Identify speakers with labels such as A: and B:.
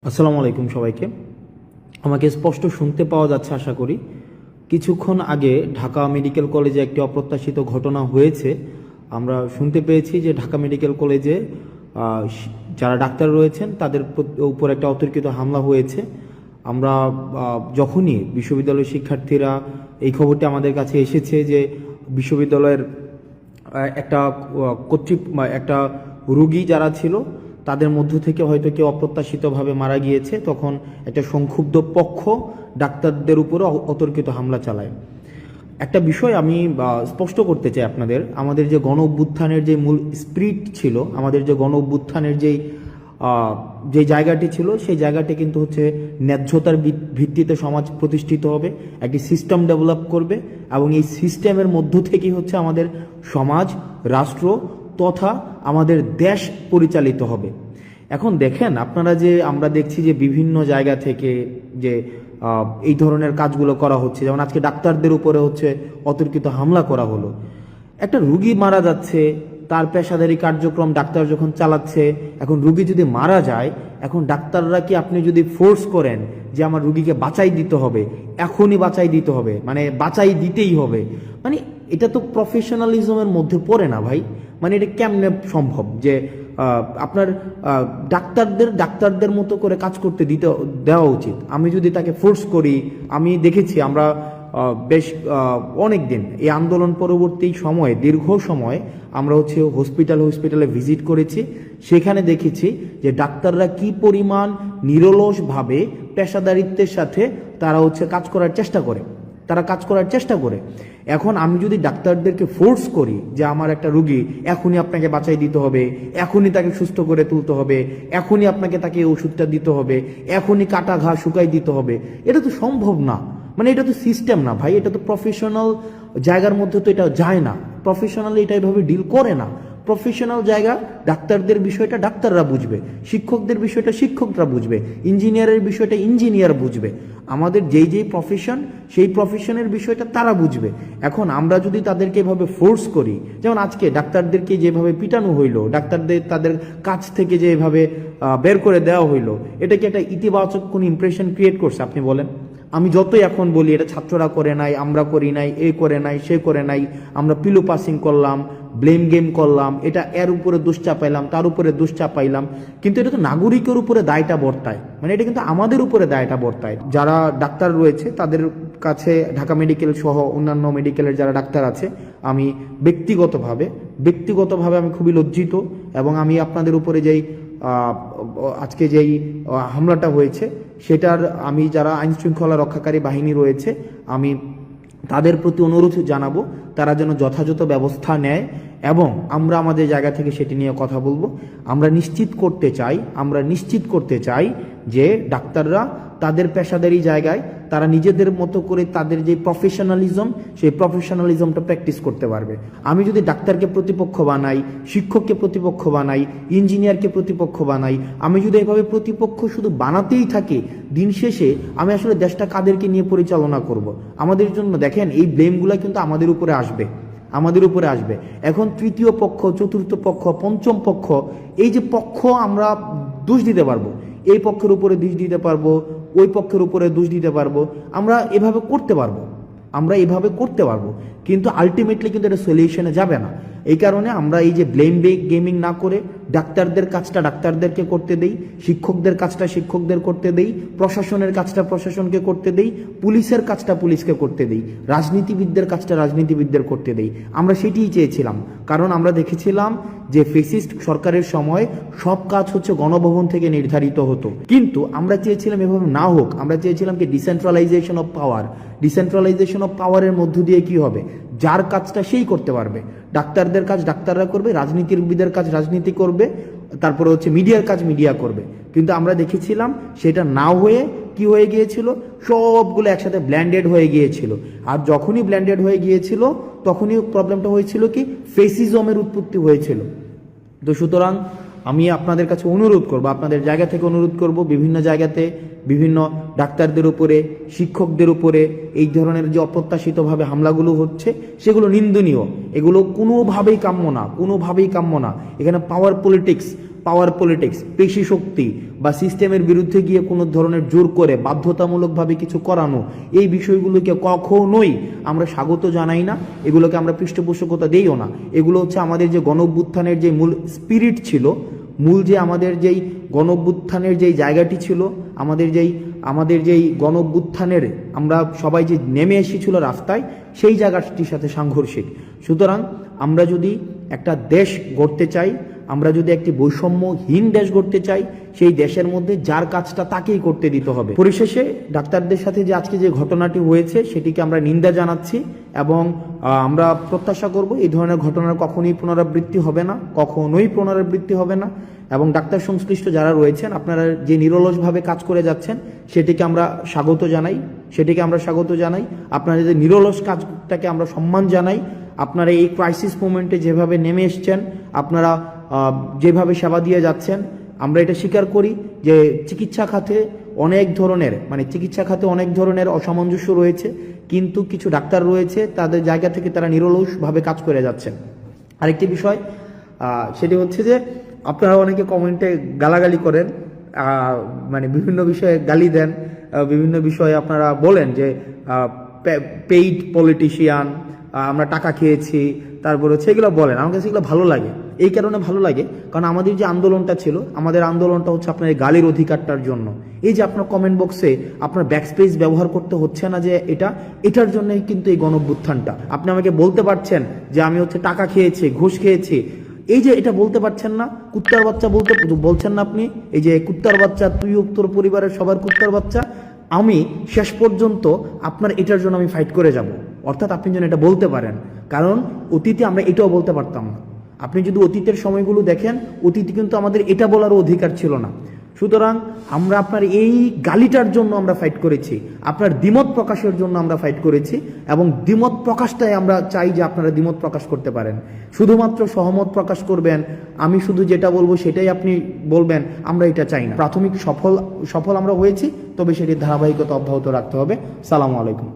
A: আসসালামু আলাইকুম সবাইকে। আমাকে স্পষ্ট শুনতে পাওয়া যাচ্ছে আশা করি। কিছুক্ষণ আগে ঢাকা মেডিকেল কলেজে একটি অপ্রত্যাশিত ঘটনা হয়েছে। আমরা শুনতে পেয়েছি যে ঢাকা মেডিকেল কলেজে যারা ডাক্তার রয়েছেন তাদের উপর একটা অতর্কিত হামলা হয়েছে। আমরা যখনই বিশ্ববিদ্যালয়ের শিক্ষার্থীরা এই খবরটি আমাদের কাছে এসেছে যে বিশ্ববিদ্যালয়ের একটা রোগী যারা ছিল তাদের মধ্য থেকে হয়তো কেউ অপ্রত্যাশিতভাবে মারা গিয়েছে, তখন একটা সংক্ষুব্ধ পক্ষ ডাক্তারদের উপরে অতর্কিত হামলা চালায়। একটা বিষয় আমি স্পষ্ট করতে চাই আপনাদের, আমাদের যে গণ অভ্যুত্থানের যে মূল স্পিরিট ছিল, আমাদের যে গণ অভ্যুত্থানের যে জায়গাটি ছিল, সেই জায়গাটি কিন্তু হচ্ছে ন্যায্যতার ভিত্তিতে সমাজ প্রতিষ্ঠিত হবে, একটি সিস্টেম ডেভেলপ করবে, এবং এই সিস্টেমের মধ্য থেকেই হচ্ছে আমাদের সমাজ, রাষ্ট্র তথা আমাদের দেশ পরিচালিত হবে। এখন দেখেন আপনারা, যে আমরা দেখছি যে বিভিন্ন জায়গা থেকে যে এই ধরনের কাজগুলো করা হচ্ছে, যেমন আজকে ডাক্তারদের উপরে হচ্ছে অতর্কিত হামলা করা হলো। একটা রুগী মারা যাচ্ছে, তার পেশাদারি কার্যক্রম ডাক্তার যখন চালাচ্ছে, এখন রুগী যদি মারা যায়, এখন ডাক্তাররা কি আপনি যদি ফোর্স করেন যে আমার রুগীকে বাঁচাই দিতে হবে, এখনই বাঁচাই দিতে হবে, মানে বাঁচাই দিতেই হবে, মানে এটা তো প্রফেশনালিজমের মধ্যে পড়ে না ভাই। মানে এটা কেমনে সম্ভব যে আপনার ডাক্তারদের মতো করে কাজ করতে দেওয়া উচিত। আমি যদি তাকে ফোর্স করি, আমি দেখেছি আমরা বেশ অনেক দিন এই আন্দোলন পরবর্তী সময়ে, দীর্ঘ সময় আমরা হচ্ছে হসপিটালে ভিজিট করেছি। সেখানে দেখেছি যে ডাক্তাররা কি পরিমাণ নিরলসভাবে পেশাদারিত্বের সাথে তারা হচ্ছে কাজ করার চেষ্টা করে। এখন আমি যদি ডাক্তারদেরকে ফোর্স করি যে আমার একটা রুগী এখনই আপনাকে বাঁচাই দিতে হবে, এখনই তাকে সুস্থ করে তুলতে হবে, এখনই আপনাকে তাকে ওষুধটা দিতে হবে, এখনই কাটা ঘা শুকাই দিতে হবে, এটা তো সম্ভব না। মানে এটা তো সিস্টেম না ভাই, এটা তো প্রফেশনাল জায়গার মধ্যে তো এটা যায় না। প্রফেশনালি এটা এভাবে ডিল করে না। প্রফেশনাল জায়গা, ডাক্তারদের বিষয়টা ডাক্তাররা বুঝবে, শিক্ষকদের বিষয়টা শিক্ষকরা বুঝবে, ইঞ্জিনিয়ারের বিষয়টা ইঞ্জিনিয়ার বুঝবে, আমাদের যেই প্রফেশন সেই প্রফেশনের বিষয়টা তারা বুঝবে। এখন আমরা যদি তাদেরকে এভাবে ফোর্স করি, যেমন আজকে ডাক্তারদেরকে যেভাবে পিটানো হইলো, ডাক্তারদের তাদের কাছ থেকে যেভাবে বের করে দেওয়া হইলো, এটা কি একটা ইতিবাচক কোন ইমপ্রেশন ক্রিয়েট করছে আপনি বলেন? আমি যতই এখন বলি এটা ছাত্ররা করে নাই, আমরা করি নাই, এ করে নাই, সে করে নাই, আমরা পিলো পাসিং করলাম, ব্লেম গেম করলাম, এটা এর উপরে দোষ চাপাইলাম, তার উপরে দোষ চাপাইলাম, কিন্তু এটা তো নাগরিকের উপরে দায়টা বর্তায়। মানে এটা কিন্তু আমাদের উপরে দায়টা বর্তায়। যারা ডাক্তার রয়েছে তাদের কাছে, ঢাকা মেডিকেল সহ অন্যান্য মেডিকেলের যারা ডাক্তার আছে, আমি ব্যক্তিগতভাবে আমি খুবই লজ্জিত। এবং আমি আপনাদের উপরে আজকে যেই হামলাটা হয়েছে সেটার, আমি যারা আইন শৃঙ্খলা রক্ষাকারী বাহিনী রয়েছে, আমি তাদের প্রতি অনুরোধ জানাবো তারা যেন যথাযথ ব্যবস্থা নেয়, এবং আমরা আমাদের জায়গা থেকে সেটি নিয়ে কথা বলবো। আমরা নিশ্চিত করতে চাই যে ডাক্তাররা তাদের পেশাদারি জায়গায় তারা নিজেদের মতো করে তাদের যে প্রফেশনালিজম, সেই প্রফেশনালিজমটা প্র্যাকটিস করতে পারবে। আমি যদি ডাক্তারকে প্রতিপক্ষ বানাই, শিক্ষককে প্রতিপক্ষ বানাই, ইঞ্জিনিয়ারকে প্রতিপক্ষ বানাই, আমি যদি এভাবে প্রতিপক্ষ শুধু বানাতেই থাকি, দিন শেষে আমি আসলে দেশটা কাদেরকে নিয়ে পরিচালনা করব? আমাদের জন্য দেখেন এই ব্লেমগুলো কিন্তু আমাদের উপরে আসবে। এখন তৃতীয় পক্ষ, চতুর্থ পক্ষ, পঞ্চম পক্ষ, এই যে পক্ষ আমরা দোষ দিতে পারবো, এই পক্ষের উপরে দোষ দিতে পারবো, ওই পক্ষের উপরে দোষ দিতে পারবো, আমরা এভাবে করতে পারবো, কিন্তু আলটিমেটলি কিন্তু এটা সলিউশনে যাবে না। এই কারণে আমরা এই যে ব্লেম গেমিং না করে ডাক্তারদের কাজটা ডাক্তারদেরকে করতে দেই, শিক্ষকদের কাজটা শিক্ষকদের করতে দেই, প্রশাসনের কাজটা প্রশাসনকে করতে দেই, পুলিশের কাজটা পুলিশকে করতে দেই, রাজনীতিবিদদের কাজটা রাজনীতিবিদদের করতে দেই। আমরা সেটিই চেয়েছিলাম, কারণ আমরা দেখেছিলাম যে ফেসিস্ট সরকারের সময় সব কাজ হচ্ছে গণভবন থেকে নির্ধারিত হতো, কিন্তু আমরা চেয়েছিলাম এভাবে না হোক। আমরা চেয়েছিলাম কি ডিসেন্ট্রালাইজেশন অফ পাওয়ারের মধ্য দিয়ে কি হবে, যার কাজটা সেই করতে পারবে। ডাক্তারদের কাজ ডাক্তাররা করবে, রাজনীতিবিদের কাজ রাজনীতি করবে, তারপরে হচ্ছে মিডিয়ার কাজ মিডিয়া করবে। কিন্তু আমরা দেখেছিলাম সেটা না হয়ে কি হয়ে গিয়েছিল, সবগুলো একসাথে ব্ল্যান্ডেড হয়ে গিয়েছিল। আর যখনই ব্ল্যান্ডেড হয়ে গিয়েছিল তখনই প্রবলেমটা হয়েছিল কি, ফেসিজমের উৎপত্তি হয়েছিল। তো সুতরাং আমি আপনাদের কাছে অনুরোধ করব, আপনাদের জায়গা থেকে অনুরোধ করব, বিভিন্ন জায়গাতে বিভিন্ন ডাক্তারদের উপরে, শিক্ষকদের উপরে এই ধরনের যে অপ্রত্যাশিতভাবে হামলাগুলো হচ্ছে সেগুলো নিন্দনীয়, এগুলো কোনোভাবেই কাম্য না। এখানে পাওয়ার পলিটিক্স পাওয়ার পলিটিক্স, পেশি শক্তি বা সিস্টেমের বিরুদ্ধে গিয়ে কোনো ধরনের জোর করে বাধ্যতামূলকভাবে কিছু করানো, এই বিষয়গুলোকে কখনোই আমরা স্বাগত জানাই না, এগুলোকে আমরা পৃষ্ঠপোষকতা দিইও না। এগুলো হচ্ছে আমাদের যে গণঅভ্যুত্থানের যে মূল স্পিরিট ছিল, মূল যে আমাদের যেই গণঅভ্যুত্থানের যেই জায়গাটি ছিল, আমাদের যেই গণঅভ্যুত্থানের আমরা সবাই যে নেমে এসেছিল রাস্তায়, সেই জায়গাটির সাথে সাংঘর্ষিক। সুতরাং আমরা যদি একটা দেশ গড়তে চাই, আমরা যদি একটি বৈষম্যহীন দেশ গড়তে চাই, সেই দেশের মধ্যে যার কাজটা তাকেই করতে দিতে হবে। পরিশেষে ডাক্তারদের সাথে যে আজকে যে ঘটনাটি হয়েছে সেটিকে আমরা নিন্দা জানাচ্ছি এবং আমরা প্রত্যাশা করব এই ধরনের ঘটনার কখনোই পুনরাবৃত্তি হবে না, কখনোই পুনরাবৃত্তি হবে না। এবং ডাক্তার সংশ্লিষ্ট যারা রয়েছেন, আপনারা যে নিরলসভাবে কাজ করে যাচ্ছেন সেটিকে আমরা স্বাগত জানাই। আপনারা যে নিরলস কাজটাকে আমরা সম্মান জানাই। আপনারা এই ক্রাইসিস মোমেন্টে যেভাবে নেমে এসছেন, আপনারা যেভাবে সেবা দিয়ে যাচ্ছেন, আমরা এটা স্বীকার করি যে চিকিৎসা খাতে অনেক ধরনের অসামঞ্জস্য রয়েছে, কিন্তু কিছু ডাক্তার রয়েছে তাদের জায়গা থেকে তারা নিরলসভাবে কাজ করে যাচ্ছেন। আরেকটি বিষয় সেটি হচ্ছে যে আপনারা অনেকে কমেন্টে গালাগালি করেন, বিভিন্ন বিষয়ে গালি দেন, বিভিন্ন বিষয়ে আপনারা বলেন যে পেইড পলিটিশিয়ান, আমরা টাকা খেয়েছি, তারপরে সেগুলো বলেন। আমার কাছে সেগুলো ভালো লাগে, এই কারণে ভালো লাগে কারণ আমাদের যে আন্দোলনটা ছিল, আমাদের আন্দোলনটা হচ্ছে আপনার এই গালির অধিকারটার জন্য। এই যে আপনার কমেন্ট বক্সে আপনার ব্যাকস্পেস ব্যবহার করতে হচ্ছে না, যে এটার জন্যই কিন্তু এই গণঅভ্যুত্থানটা। আপনি আমাকে বলতে পারছেন যে আমি হচ্ছে টাকা খেয়েছি, ঘুষ খেয়েছি, এই যে এটা বলতে পারছেন না, কুত্তার বাচ্চা বলছেন না আপনি, এই যে কুত্তার বাচ্চা, তুই তোর পরিবারের সবার কুত্তার বাচ্চা, আমি শেষ পর্যন্ত আপনার এটার জন্য আমি ফাইট করে যাব। অর্থাৎ আপনি যেন এটা বলতে পারেন, কারণ অতীতে আমরা এটাও বলতে পারতাম না। আপনি যদি অতীতের সময়গুলো দেখেন, অতীতে কিন্তু আমাদের এটা বলারও অধিকার ছিল না। সুতরাং আমরা আপনার এই গালিটার জন্য আমরা ফাইট করেছি, আপনার দ্বিমত প্রকাশের জন্য আমরা ফাইট করেছি, এবং দ্বিমত প্রকাশটাই আমরা চাই যে আপনারা দ্বিমত প্রকাশ করতে পারেন। শুধুমাত্র সহমত প্রকাশ করবেন, আমি শুধু যেটা বলবো সেটাই আপনি বলবেন, আমরা এটা চাই না। প্রাথমিক সফল আমরা হয়েছি, তবে সেটির ধারাবাহিকতা অব্যাহত রাখতে হবে। সালামু আলাইকুম।